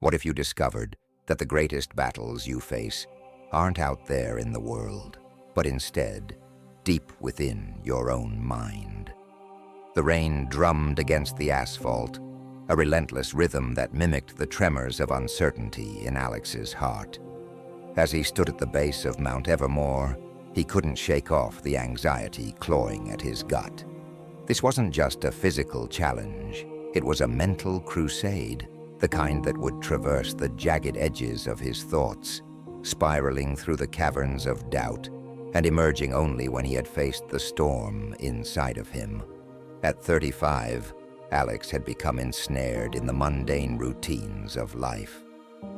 What if you discovered that the greatest battles you face aren't out there in the world, but instead deep within your own mind? The rain drummed against the asphalt, a relentless rhythm that mimicked the tremors of uncertainty in Alex's heart. As he stood at the base of Mount Evermore, he couldn't shake off the anxiety clawing at his gut. This wasn't just a physical challenge, it was a mental crusade, the kind that would traverse the jagged edges of his thoughts, spiraling through the caverns of doubt and emerging only when he had faced the storm inside of him. At 35, Alex had become ensnared in the mundane routines of life.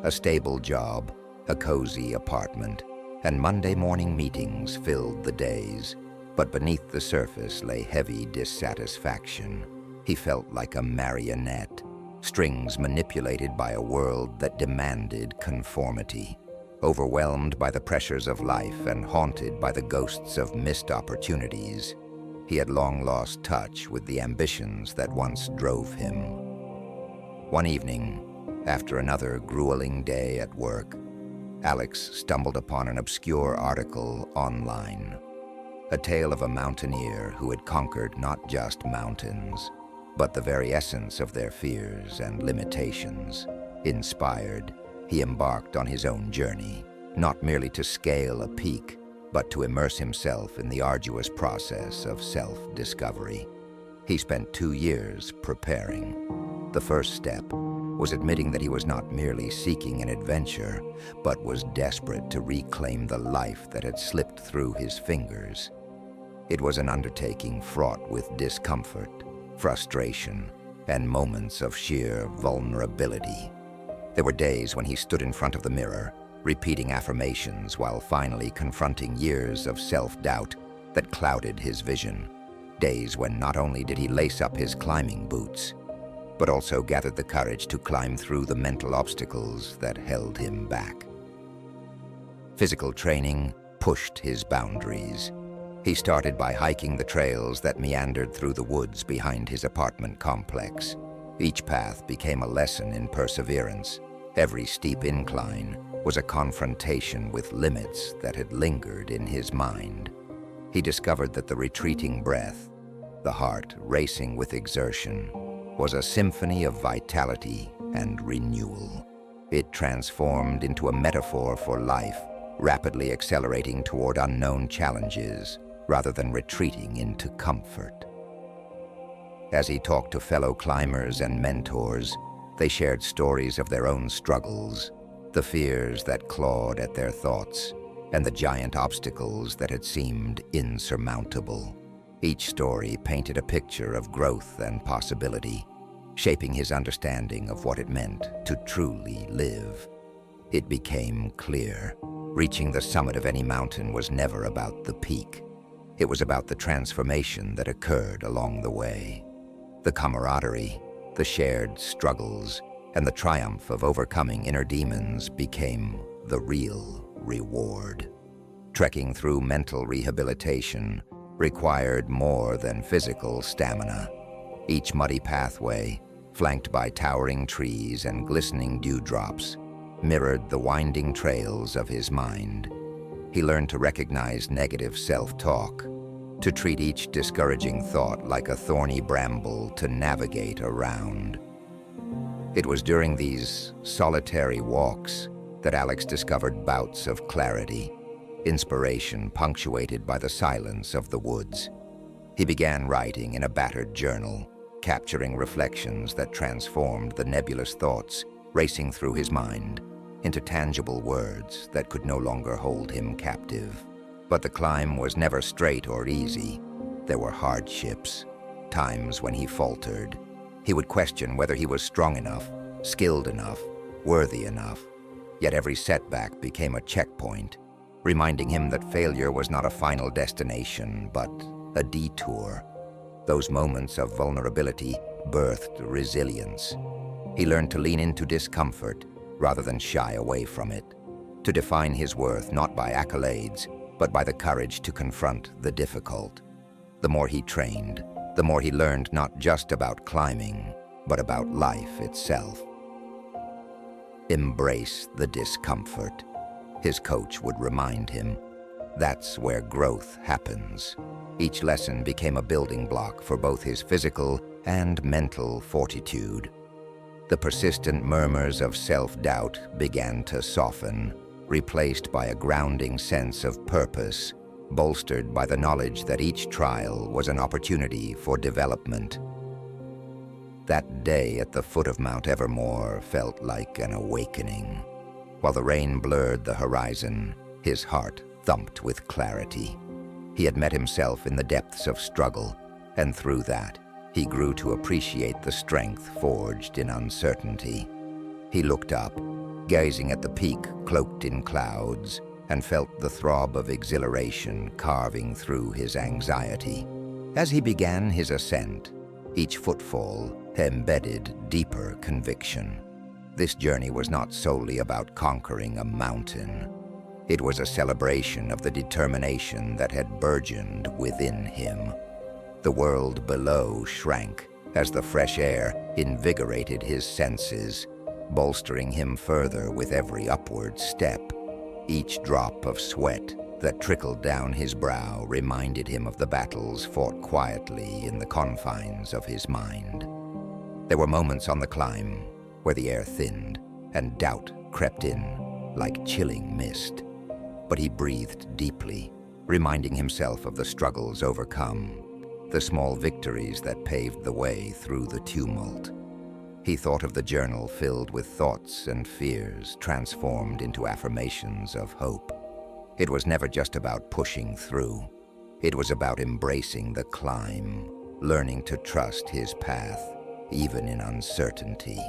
A stable job, a cozy apartment, and Monday morning meetings filled the days. But beneath the surface lay heavy dissatisfaction. He felt like a marionette, strings manipulated by a world that demanded conformity. Overwhelmed by the pressures of life and haunted by the ghosts of missed opportunities, he had long lost touch with the ambitions that once drove him. One evening, after another grueling day at work, Alex stumbled upon an obscure article online. A tale of a mountaineer who had conquered not just mountains, but the very essence of their fears and limitations. Inspired, he embarked on his own journey, not merely to scale a peak, but to immerse himself in the arduous process of self-discovery. He spent 2 years preparing. The first step was admitting that he was not merely seeking an adventure, but was desperate to reclaim the life that had slipped through his fingers. It was an undertaking fraught with discomfort, frustration, and moments of sheer vulnerability. There were days when he stood in front of the mirror, repeating affirmations while finally confronting years of self-doubt that clouded his vision. Days when not only did he lace up his climbing boots, but also gathered the courage to climb through the mental obstacles that held him back. Physical training pushed his boundaries. He started by hiking the trails that meandered through the woods behind his apartment complex. Each path became a lesson in perseverance. Every steep incline was a confrontation with limits that had lingered in his mind. He discovered that the retreating breath, the heart racing with exertion, was a symphony of vitality and renewal. It transformed into a metaphor for life, rapidly accelerating toward unknown challenges rather than retreating into comfort. As he talked to fellow climbers and mentors, they shared stories of their own struggles, the fears that clawed at their thoughts, and the giant obstacles that had seemed insurmountable. Each story painted a picture of growth and possibility, shaping his understanding of what it meant to truly live. It became clear, reaching the summit of any mountain was never about the peak. It was about the transformation that occurred along the way. The camaraderie, the shared struggles, and the triumph of overcoming inner demons became the real reward. Trekking through mental rehabilitation required more than physical stamina. Each muddy pathway, flanked by towering trees and glistening dewdrops, mirrored the winding trails of his mind. He learned to recognize negative self-talk, to treat each discouraging thought like a thorny bramble to navigate around. It was during these solitary walks that Alex discovered bouts of clarity, inspiration punctuated by the silence of the woods. He began writing in a battered journal, capturing reflections that transformed the nebulous thoughts racing through his mind into tangible words that could no longer hold him captive. But the climb was never straight or easy. There were hardships, times when he faltered. He would question whether he was strong enough, skilled enough, worthy enough. Yet every setback became a checkpoint, reminding him that failure was not a final destination, but a detour. Those moments of vulnerability birthed resilience. He learned to lean into discomfort rather than shy away from it, to define his worth not by accolades, but by the courage to confront the difficult. The more he trained, the more he learned not just about climbing, but about life itself. Embrace the discomfort. His coach would remind him, that's where growth happens. Each lesson became a building block for both his physical and mental fortitude. The persistent murmurs of self-doubt began to soften, replaced by a grounding sense of purpose, bolstered by the knowledge that each trial was an opportunity for development. That day at the foot of Mount Evermore felt like an awakening. While the rain blurred the horizon, his heart thumped with clarity. He had met himself in the depths of struggle, and through that, he grew to appreciate the strength forged in uncertainty. He looked up, gazing at the peak cloaked in clouds, and felt the throb of exhilaration carving through his anxiety. As he began his ascent, each footfall embedded deeper conviction. This journey was not solely about conquering a mountain. It was a celebration of the determination that had burgeoned within him. The world below shrank as the fresh air invigorated his senses, bolstering him further with every upward step. Each drop of sweat that trickled down his brow reminded him of the battles fought quietly in the confines of his mind. There were moments on the climb where the air thinned and doubt crept in like chilling mist. But he breathed deeply, reminding himself of the struggles overcome, the small victories that paved the way through the tumult. He thought of the journal filled with thoughts and fears transformed into affirmations of hope. It was never just about pushing through. It was about embracing the climb, learning to trust his path, even in uncertainty.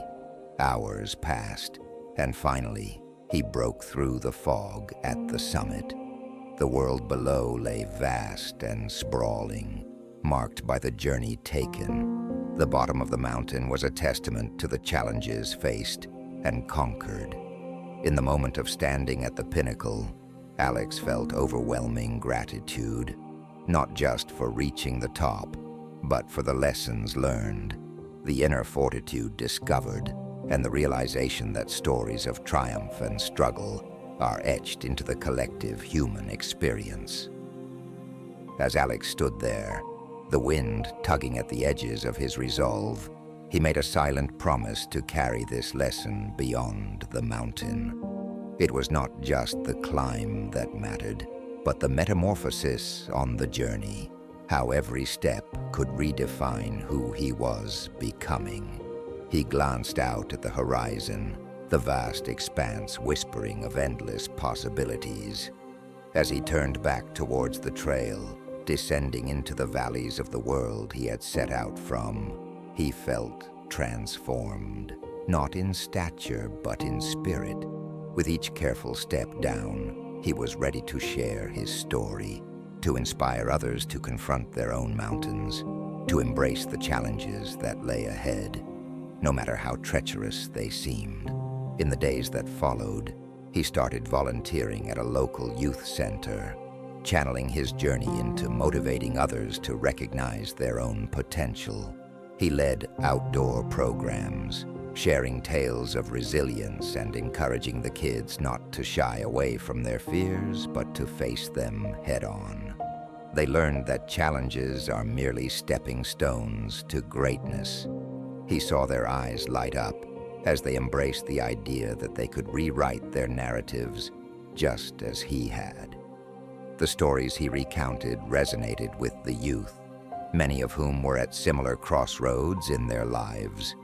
Hours passed, and finally, he broke through the fog at the summit. The world below lay vast and sprawling, marked by the journey taken. The bottom of the mountain was a testament to the challenges faced and conquered. In the moment of standing at the pinnacle, Alex felt overwhelming gratitude, not just for reaching the top, but for the lessons learned, the inner fortitude discovered, and the realization that stories of triumph and struggle are etched into the collective human experience. As Alex stood there, the wind tugging at the edges of his resolve, he made a silent promise to carry this lesson beyond the mountain. It was not just the climb that mattered, but the metamorphosis on the journey, how every step could redefine who he was becoming. He glanced out at the horizon, the vast expanse whispering of endless possibilities. As he turned back towards the trail, descending into the valleys of the world he had set out from, he felt transformed, not in stature but in spirit. With each careful step down, he was ready to share his story, to inspire others to confront their own mountains, to embrace the challenges that lay ahead, no matter how treacherous they seemed. In the days that followed, he started volunteering at a local youth center, channeling his journey into motivating others to recognize their own potential. He led outdoor programs, sharing tales of resilience and encouraging the kids not to shy away from their fears, but to face them head-on. They learned that challenges are merely stepping stones to greatness. He saw their eyes light up as they embraced the idea that they could rewrite their narratives just as he had. The stories he recounted resonated with the youth, many of whom were at similar crossroads in their lives.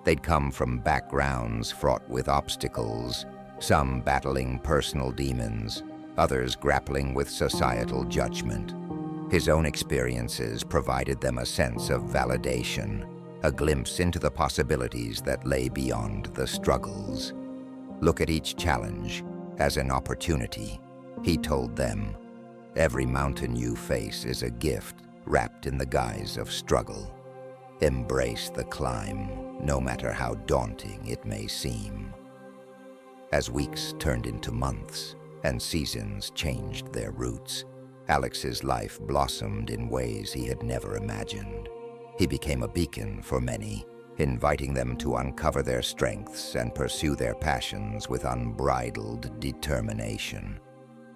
They'd come from backgrounds fraught with obstacles, some battling personal demons, others grappling with societal judgment. His own experiences provided them a sense of validation, a glimpse into the possibilities that lay beyond the struggles. Look at each challenge as an opportunity, he told them. Every mountain you face is a gift wrapped in the guise of struggle. Embrace the climb, no matter how daunting it may seem. As weeks turned into months and seasons changed their routes, Alex's life blossomed in ways he had never imagined. He became a beacon for many, inviting them to uncover their strengths and pursue their passions with unbridled determination.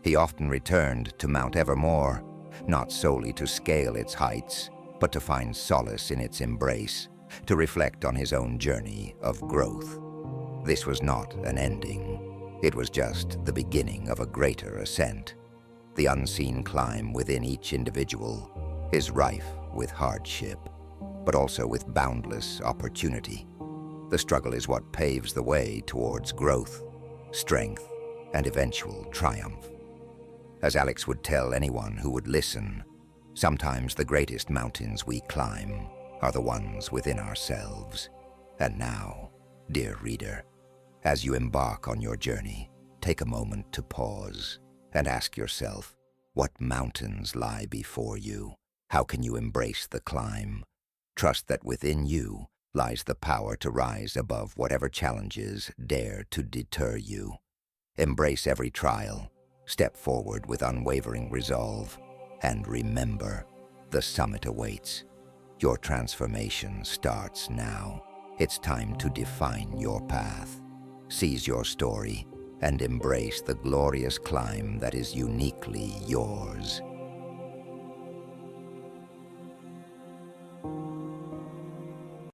He often returned to Mount Evermore, not solely to scale its heights, but to find solace in its embrace, to reflect on his own journey of growth. This was not an ending. It was just the beginning of a greater ascent. The unseen climb within each individual is rife with hardship, but also with boundless opportunity. The struggle is what paves the way towards growth, strength, and eventual triumph. As Alex would tell anyone who would listen, sometimes the greatest mountains we climb are the ones within ourselves. And now, dear reader, as you embark on your journey, take a moment to pause and ask yourself, what mountains lie before you? How can you embrace the climb? Trust that within you lies the power to rise above whatever challenges dare to deter you. Embrace every trial, step forward with unwavering resolve, and remember, the summit awaits. Your transformation starts now. It's time to define your path. Seize your story and embrace the glorious climb that is uniquely yours.